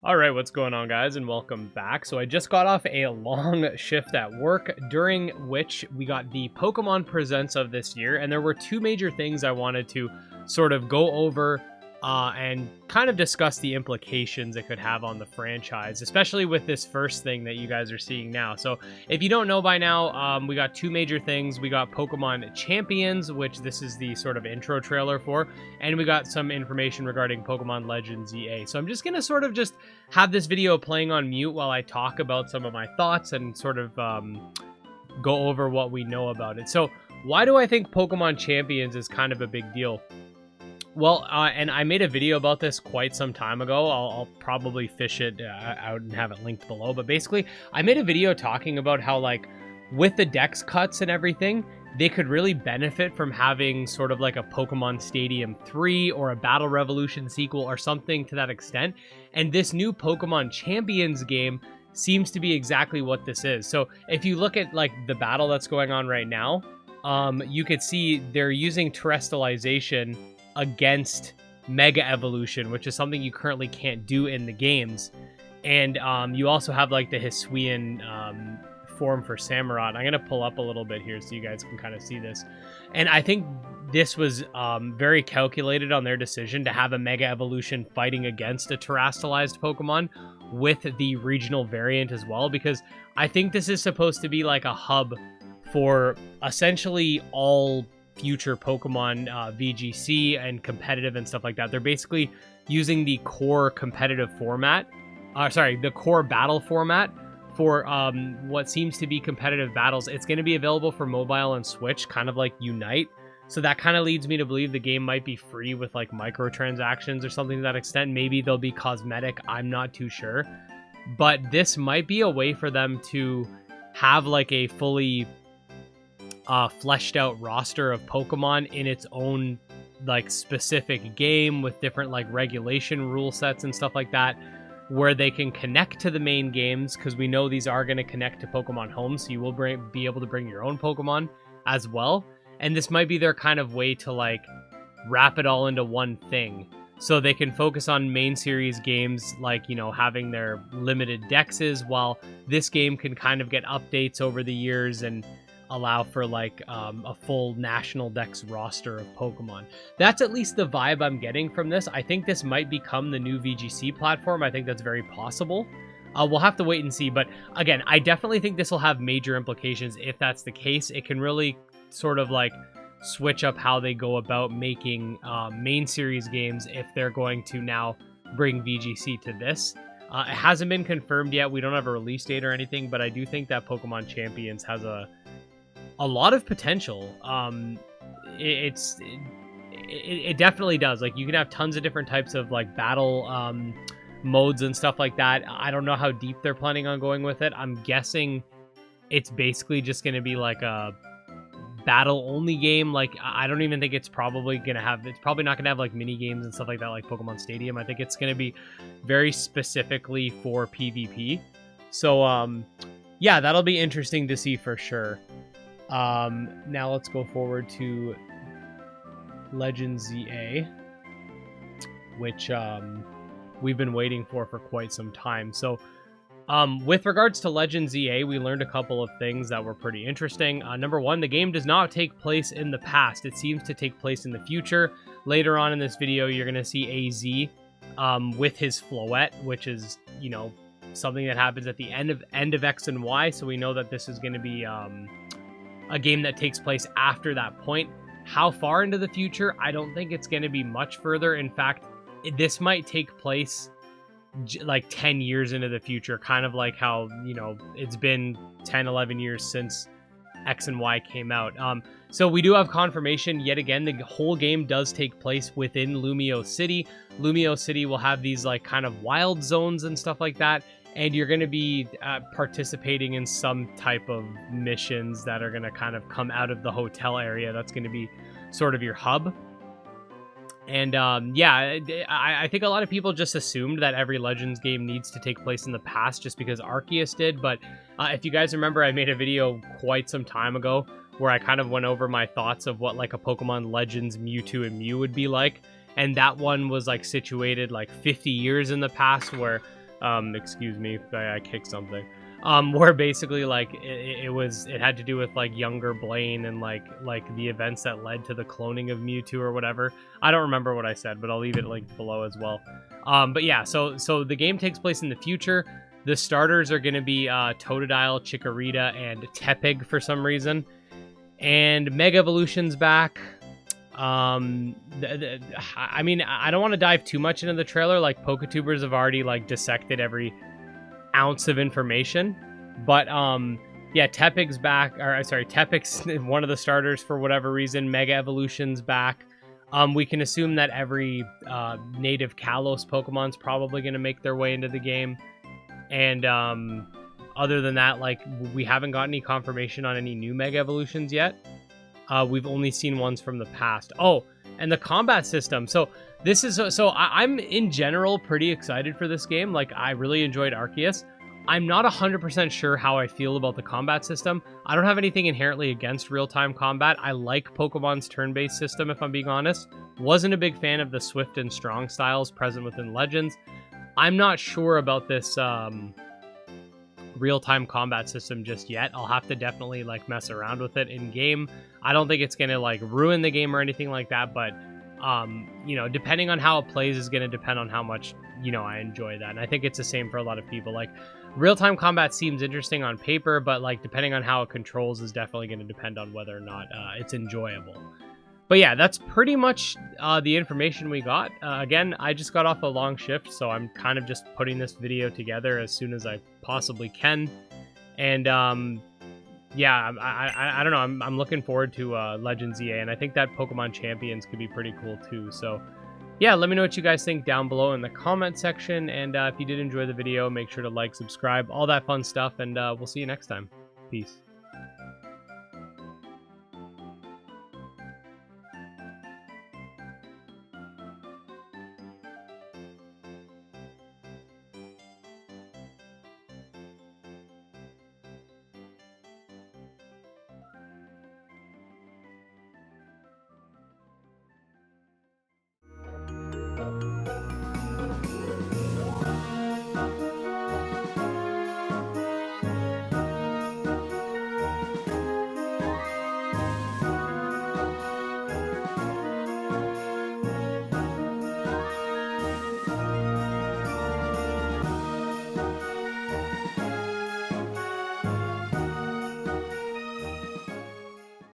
All right, what's going on, guys, and welcome back. So I just got off a long shift at work, during which we got the Pokemon Presents of this year, and there were two major things I wanted to sort of go over and kind of discuss the implications it could have on the franchise, especially with this first thing that you guys are seeing now. So if you don't know by now, we got two major things. We got Pokemon Champions, which this is the sort of intro trailer for, and we got some information regarding Pokemon Legends EA. So I'm just going to sort of just have this video playing on mute while I talk about some of my thoughts and sort of go over what we know about it. So why do I think Pokemon Champions is kind of a big deal? Well, and I made a video about this quite some time ago. I'll probably fish it out and have it linked below. But basically, I made a video talking about how, like, with the dex cuts and everything, they could really benefit from having sort of like a Pokemon Stadium 3 or a Battle Revolution sequel or something to that extent. And this new Pokemon Champions game seems to be exactly what this is. So if you look at, like, the battle that's going on right now, you could see they're using Terrestrialization against Mega Evolution, which is something you currently can't do in the games. And you also have, like, the Hisuian form for Samurott. I'm going to pull up a little bit here so you guys can kind of see this. And I think this was very calculated on their decision to have a Mega Evolution fighting against a terrestrialized Pokemon with the regional variant as well, because I think this is supposed to be like a hub for essentially all future Pokemon VGC and competitive and stuff like that. They're basically using the core competitive format, the core battle format for what seems to be competitive battles. It's going to be available for mobile and Switch, kind of like Unite. So that kind of leads me to believe the game might be free with, like, microtransactions or something to that extent. Maybe they'll be cosmetic. I'm not too sure. But this might be a way for them to have, like, a fully fleshed out roster of Pokemon in its own, like, specific game with different, like, regulation rule sets and stuff like that, where they can connect to the main games, because we know these are going to connect to Pokemon Home, so you will be able to bring your own Pokemon as well. And this might be their kind of way to, like, wrap it all into one thing, so they can focus on main series games, like, you know, having their limited dexes, while this game can kind of get updates over the years and allow for, like, a full national dex roster of Pokemon. That's at least the vibe I'm getting from this. I think this might become the new VGC platform. I think that's very possible. We'll have to wait and see. But again, I definitely think this will have major implications if that's the case. It can really sort of, like, switch up how they go about making main series games if they're going to now bring VGC to this. It hasn't been confirmed yet. We don't have a release date or anything, but I do think that Pokemon Champions has a lot of potential. It definitely does. Like, you can have tons of different types of, like, battle modes and stuff like that. I don't know how deep they're planning on going with it. I'm guessing it's basically just going to be like a battle only game. Like, I don't even think it's probably not going to have, like, mini games and stuff like that, like Pokemon Stadium. I think it's going to be very specifically for PvP. So yeah, that'll be interesting to see for sure. Now let's go forward to Legends ZA, which we've been waiting for quite some time. So with regards to Legends ZA, we learned a couple of things that were pretty interesting. Number one, the game does not take place in the past. It seems to take place in the future. Later on in this video, you're going to see AZ with his Floette, which is, you know, something that happens at the end of X and Y. So we know that this is going to be a game that takes place after that point. How far into the future? I don't think it's going to be much further. In fact, this might take place like 10 years into the future, kind of like how, you know, it's been 10, 11 years since X and Y came out. So we do have confirmation yet again. The whole game does take place within Lumio City. Lumio City will have these, like, kind of wild zones and stuff like that. And you're going to be participating in some type of missions that are going to kind of come out of the hotel area. That's going to be sort of your hub. And yeah, I think a lot of people just assumed that every Legends game needs to take place in the past just because Arceus did. But if you guys remember, I made a video quite some time ago where I kind of went over my thoughts of what, like, a Pokemon Legends Mewtwo and Mew would be like. And that one was, like, situated like 50 years in the past, where Excuse me if I kicked something. Where basically like it had to do with like younger Blaine and like the events that led to the cloning of Mewtwo or whatever. I don't remember what I said, but I'll leave it linked below as well. But yeah, so the game takes place in the future. The starters are going to be Totodile, Chikorita, and Tepig for some reason. And Mega Evolution's back. I mean, I don't want to dive too much into the trailer. Like, PokeTubers have already, like, dissected every ounce of information. But, yeah, Tepig's back. Or, sorry, Tepig's one of the starters for whatever reason. Mega Evolution's back. We can assume that every native Kalos Pokemon's probably going to make their way into the game. And other than that, like, we haven't got any confirmation on any new Mega Evolutions yet. We've only seen ones from the past. Oh, and the combat system. So this is I'm in general pretty excited for this game. Like, I really enjoyed Arceus. I'm not 100% sure how I feel about the combat system. I don't have anything inherently against real-time combat. I like Pokemon's turn-based system, if I'm being honest. Wasn't a big fan of the Swift and Strong styles present within Legends. I'm not sure about this real-time combat system just yet. I'll have to definitely like mess around with it in game. I don't think it's gonna like ruin the game or anything like that, but you know, depending on how it plays is gonna depend on how much, you know, I enjoy that. And I think it's the same for a lot of people. Like, real-time combat seems interesting on paper, but like depending on how it controls is definitely gonna depend on whether or not it's enjoyable. But yeah, that's pretty much the information we got. Again, I just got off a long shift, so I'm kind of just putting this video together as soon as I possibly can. And yeah, I don't know. I'm looking forward to Legends EA, and I think that Pokemon Champions could be pretty cool too. So yeah, let me know what you guys think down below in the comment section. And if you did enjoy the video, make sure to like, subscribe, all that fun stuff, and we'll see you next time. Peace.